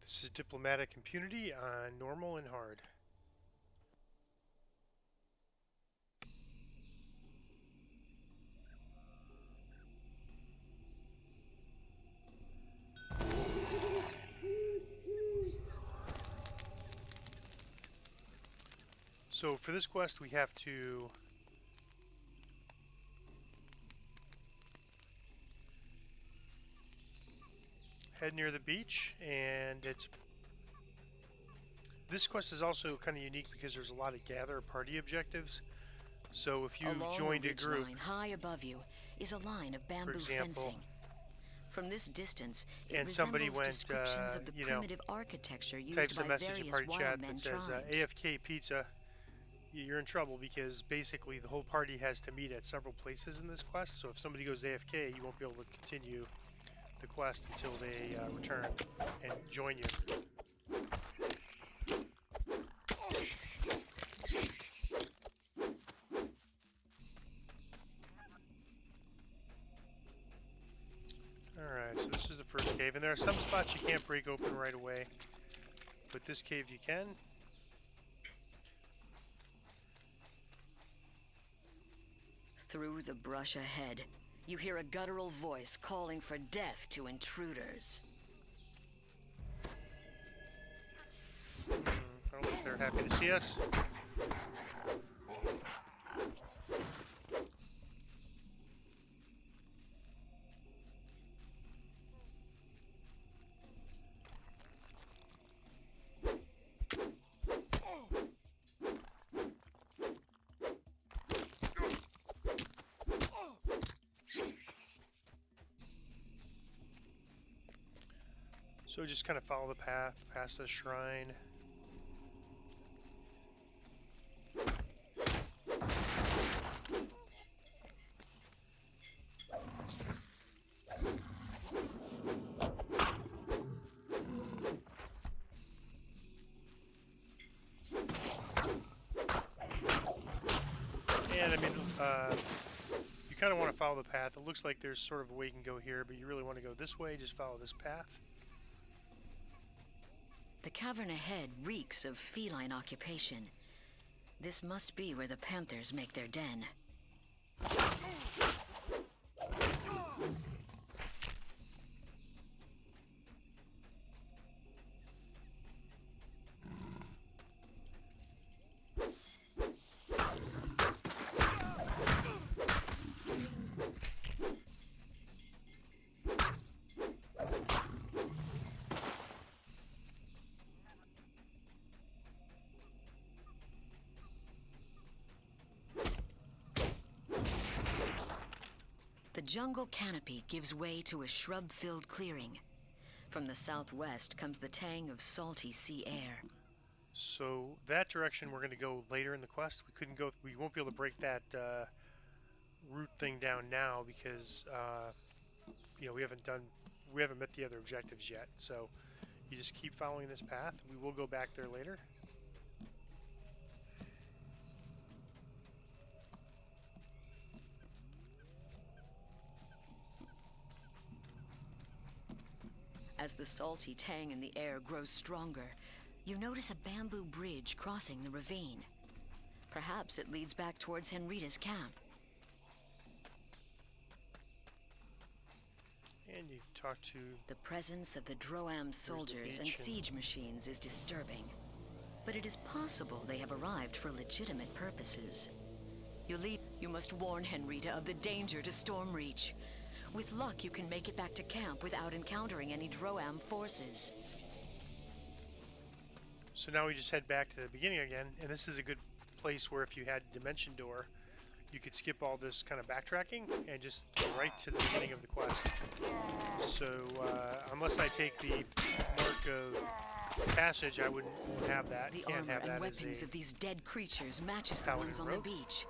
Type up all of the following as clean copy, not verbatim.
This is Diplomatic Impunity on Normal and Hard. So for this quest we have to head near the beach, and this quest is also kind of unique because there's a lot of gather party objectives. So if you Along joined the a group, ridgeline high above you is a line of for bamboo example, fencing. From this distance, it and somebody resembles went, descriptions of the primitive architecture used types a by message in various party chat wild that men says tribes. AFK pizza, you're in trouble because basically the whole party has to meet at several places in this quest. So if somebody goes AFK, you won't be able to continue the quest until they return and join you. Alright, so this is the first cave, and there are some spots you can't break open right away, but this cave you can. Through the brush ahead, you hear a guttural voice calling for death to intruders. I don't think they're happy to see us. So just kind of follow the path past the shrine. And I mean, you kind of want to follow the path. It looks like there's sort of a way you can go here, but you really want to go this way. Just follow this path. The cavern ahead reeks of feline occupation. This must be where the panthers make their den. The jungle canopy gives way to a shrub-filled clearing. From the southwest comes the tang of salty sea air. So that direction we're going to go later in the quest. We won't be able to break that route thing down now because we haven't met the other objectives yet. So you just keep following this path. We will go back there later. As the salty tang in the air grows stronger, you notice a bamboo bridge crossing the ravine. Perhaps it leads back towards Henrita's camp. And you talk to... The presence of the Droam soldiers and siege machines is disturbing. But it is possible they have arrived for legitimate purposes. You must warn Henrita of the danger to Stormreach. With luck, you can make it back to camp without encountering any Droam forces. So now we just head back to the beginning again, and this is a good place where if you had Dimension Door, you could skip all this kind of backtracking and just go right to the beginning of the quest. So unless I take the mark of passage, I won't have that. The Can't armor have that and weapons as of these dead creatures matches the ones on the beach.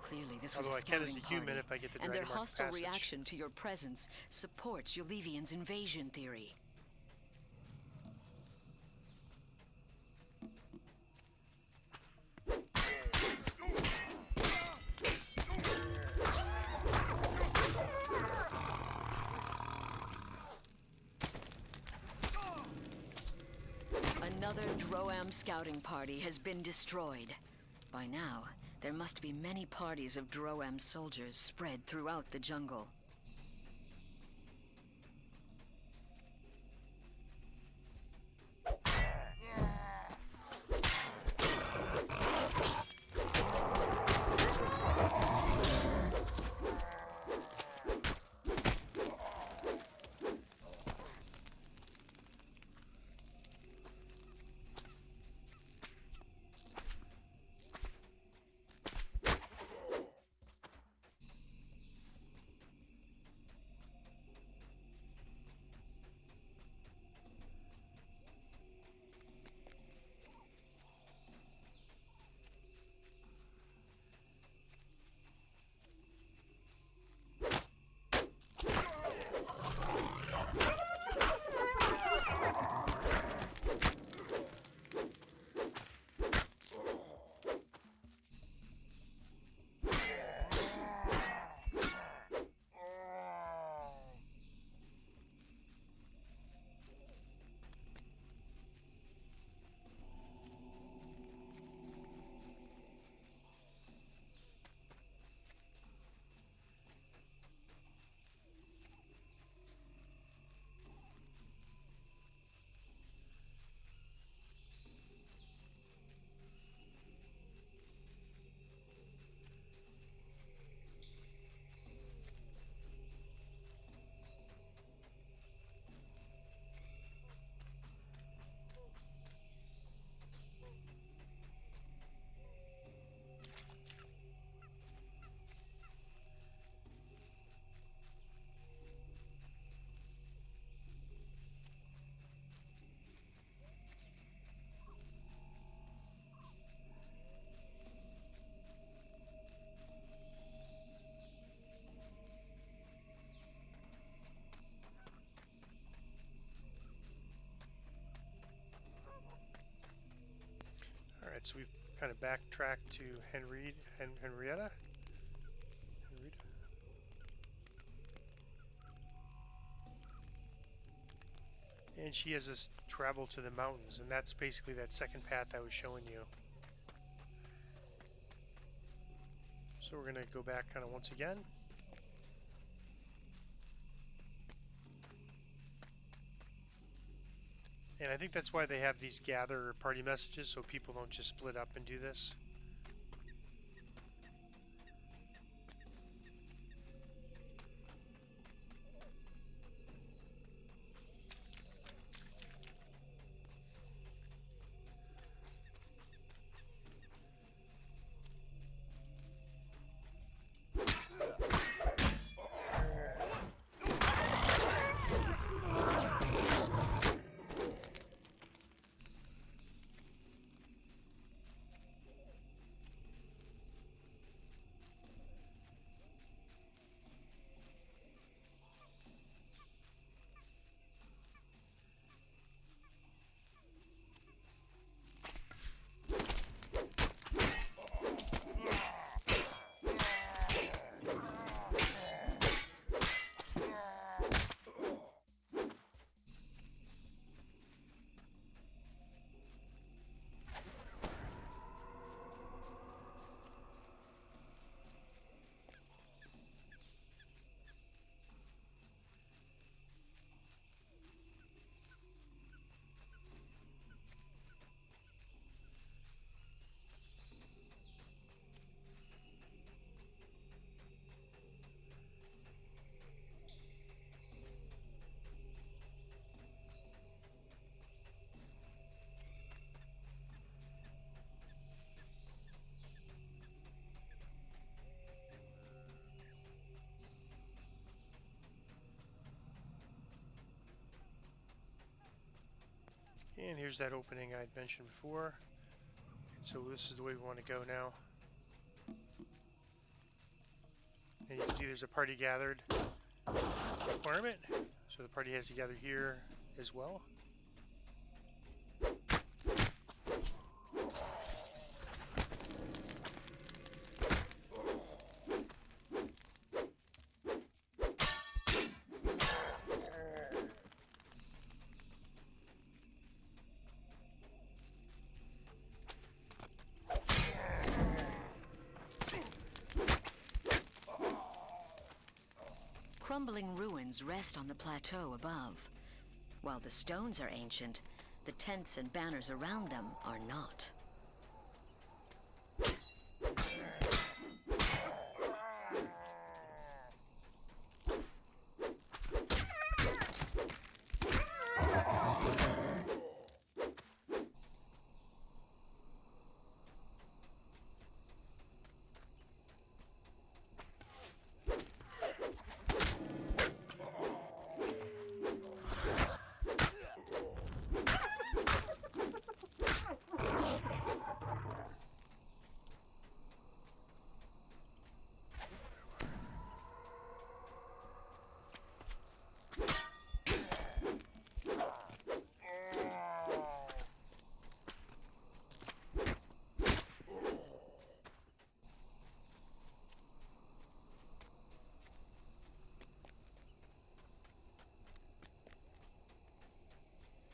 Clearly, this was a scouting as a human if I get the and their dragon mark hostile passage. reaction to your presence supports Yulivian's invasion theory. Another Droam scouting party has been destroyed. By now, there must be many parties of Droam soldiers spread throughout the jungle. Alright, so we've kind of backtracked to Henrietta. And she has us travel to the mountains, and that's basically that second path I was showing you. So we're going to go back kind of once again. And I think that's why they have these gather party messages, so people don't just split up and do this. And here's that opening I'd mentioned before. So this is the way we want to go now. And you can see there's a party gathered requirement. So the party has to gather here as well. crumbling ruins rest on the plateau above. While the stones are ancient, the tents and banners around them are not.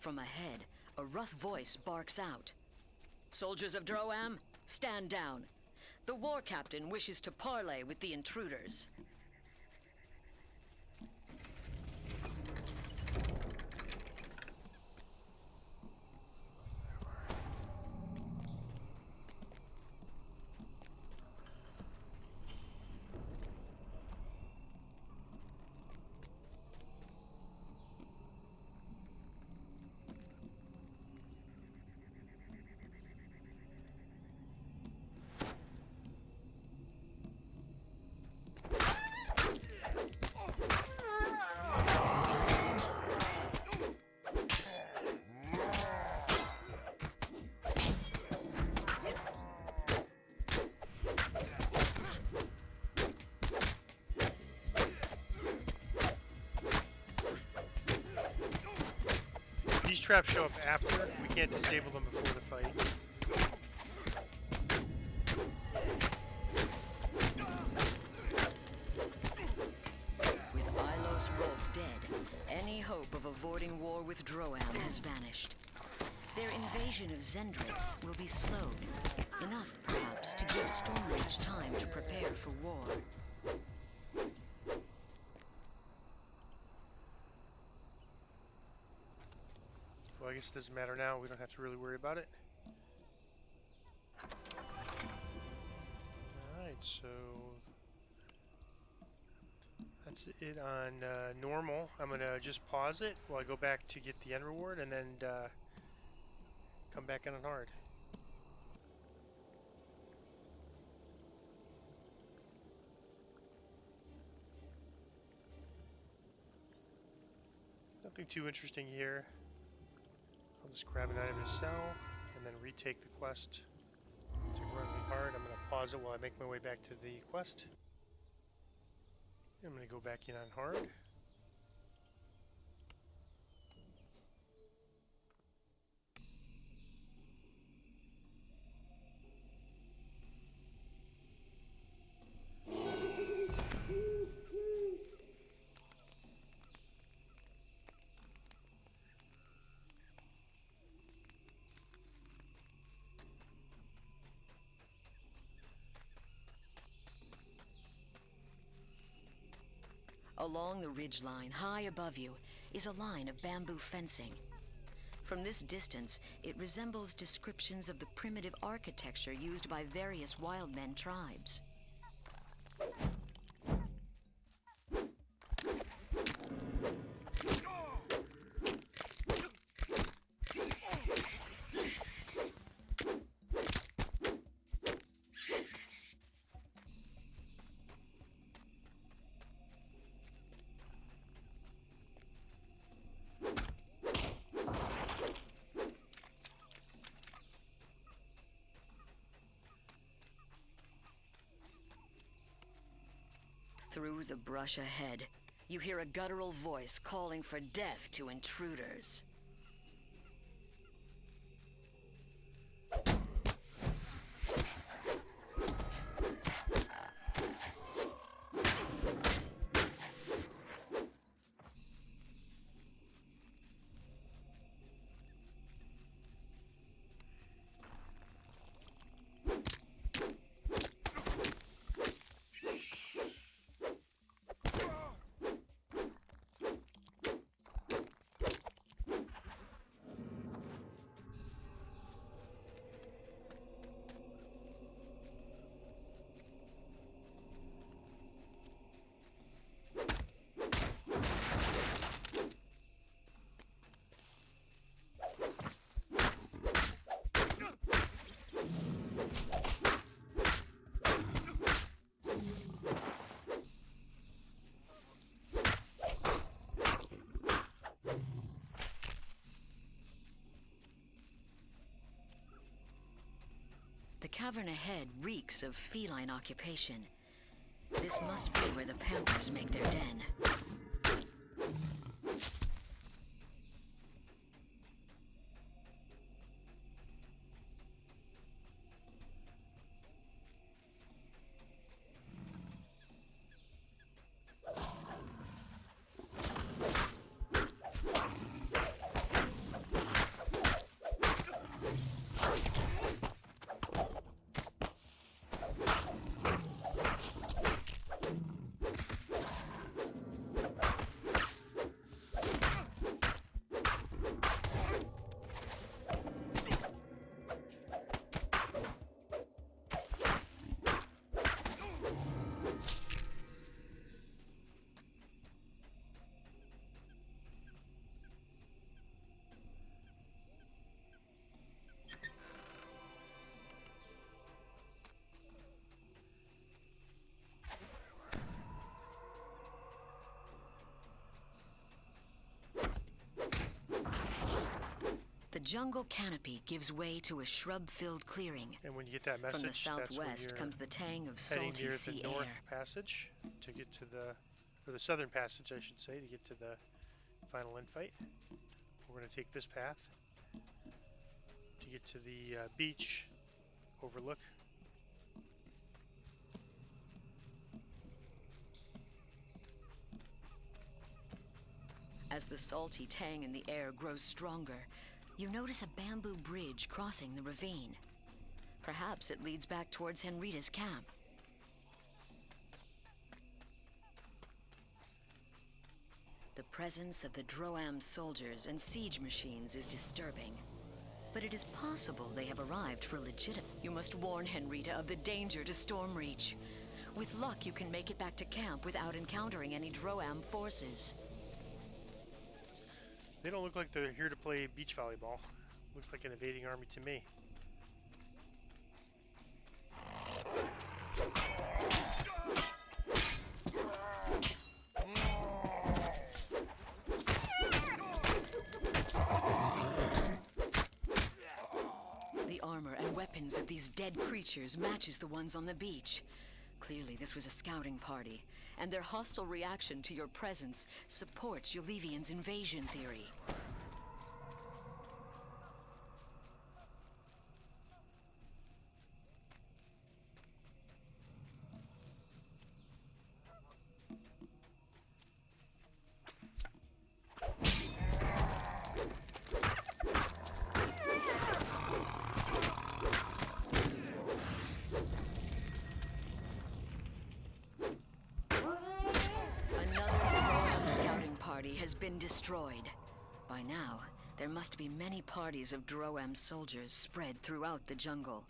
From ahead, a rough voice barks out. "Soldiers of Droam, stand down. The war captain wishes to parley with the intruders." These traps show up after. We can't disable them before the fight. With Ilos Rolf dead, any hope of avoiding war with Droam has vanished. Their invasion of Zendrik will be slowed, enough perhaps to give Stormreach time to prepare for war. Well, I guess it doesn't matter now. We don't have to really worry about it. Alright, so that's it on normal. I'm going to just pause it while I go back to get the end reward and then come back in on hard. Nothing too interesting here. I'll just grab an item to sell and then retake the quest to run the hard. I'm going to pause it while I make my way back to the quest. I'm going to go back in on hard. Along the ridgeline, high above you, is a line of bamboo fencing. From this distance, it resembles descriptions of the primitive architecture used by various wildmen tribes. Through the brush ahead, you hear a guttural voice calling for death to intruders. The cavern ahead reeks of feline occupation. This must be where the panthers make their den. The jungle canopy gives way to a shrub-filled clearing. And when you get that message, from the southwest comes the tang of heading salty near sea the north air. passage to get to or the southern passage, I should say, to get to the final infight. We're going to take this path to get to the beach overlook. As the salty tang in the air grows stronger, you notice a bamboo bridge crossing the ravine. Perhaps it leads back towards Henrita's camp. The presence of the Droam soldiers and siege machines is disturbing. But it is possible they have arrived for legitimate. You must warn Henrita of the danger to Stormreach. With luck, you can make it back to camp without encountering any Droam forces. They don't look like they're here to play beach volleyball. Looks like an invading army to me. The armor and weapons of these dead creatures matches the ones on the beach. Clearly this was a scouting party, and their hostile reaction to your presence supports Yulivian's invasion theory. Has been destroyed. By now, there must be many parties of Droam soldiers spread throughout the jungle.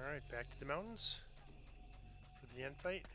Alright, back to the mountains for the end fight.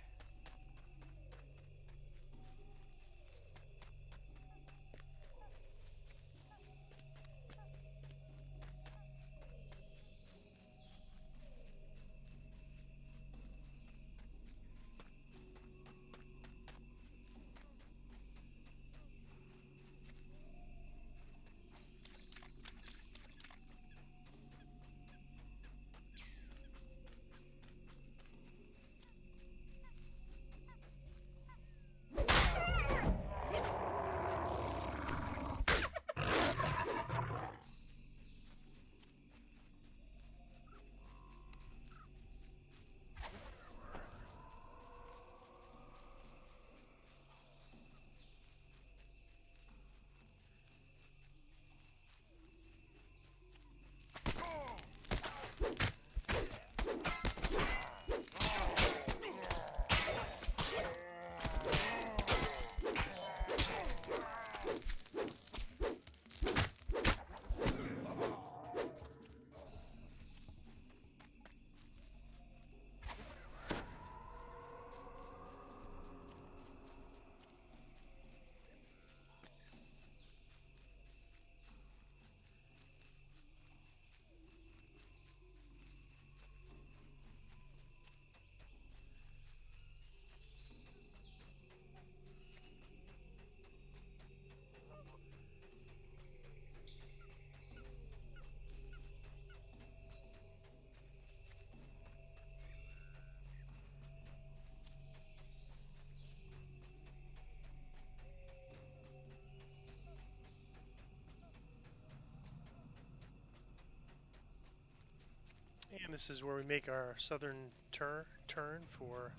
And this is where we make our southern turn for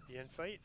the end fight.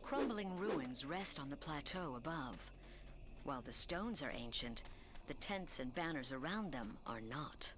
Crumbling ruins rest on the plateau above. While the stones are ancient, the tents and banners around them are not.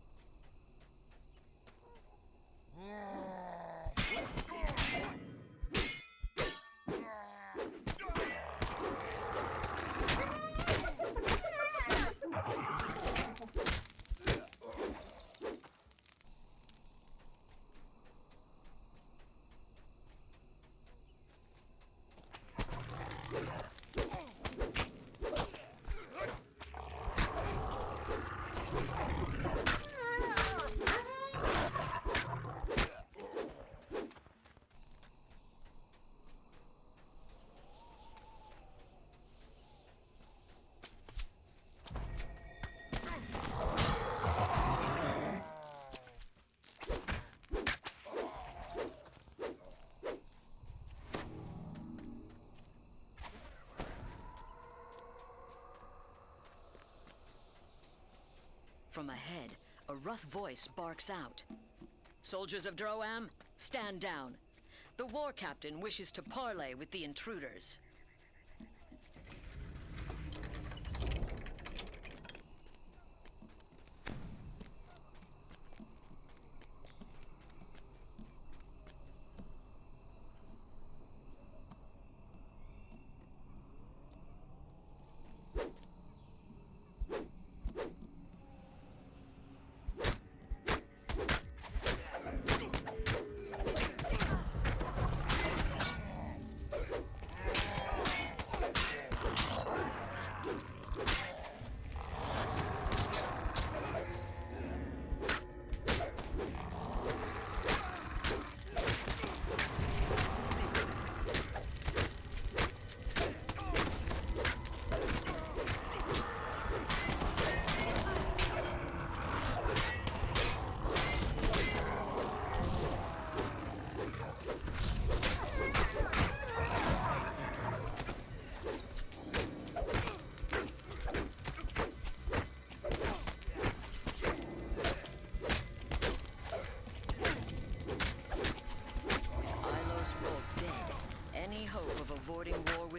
From ahead, a rough voice barks out. "Soldiers of Droam, stand down. The war captain wishes to parley with the intruders."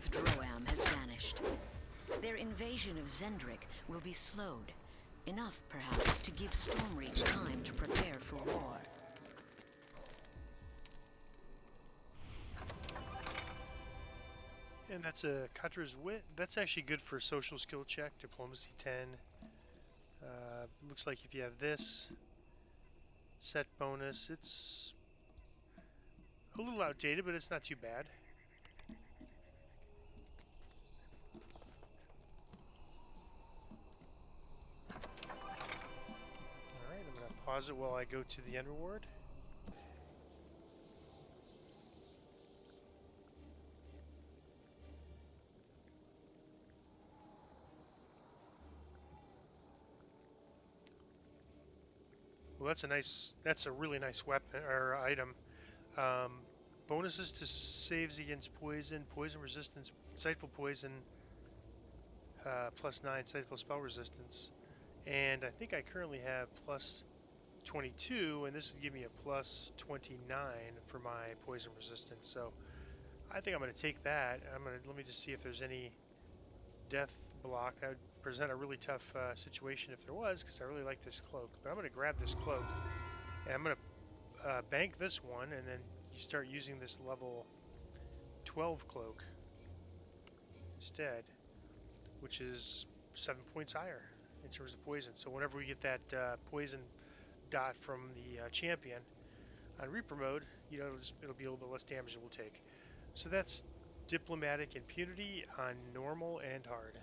with Droam has vanished. Their invasion of Zendrik will be slowed. Enough, perhaps, to give Stormreach time to prepare for war. And that's a Katra's Wit. That's actually good for social skill check, Diplomacy 10. Looks like if you have this set bonus, it's a little outdated, but it's not too bad. Alright, I'm going to pause it while I go to the end reward. Well, that's a really nice weapon or item. Um, Bonuses to saves against poison, poison resistance, insightful poison, plus 9, insightful spell resistance. And I think I currently have plus 22, and this would give me a plus 29 for my poison resistance. So I think I'm going to take that. Let me just see if there's any death block. That would present a really tough situation if there was, because I really like this cloak. But I'm going to grab this cloak, and I'm going to bank this one, and then you start using this level 12 cloak instead, which is 7 points higher in terms of poison. So whenever we get that poison dot from the champion on Reaper mode, it'll be a little bit less damage it will take. So that's Diplomatic Impunity on normal and hard.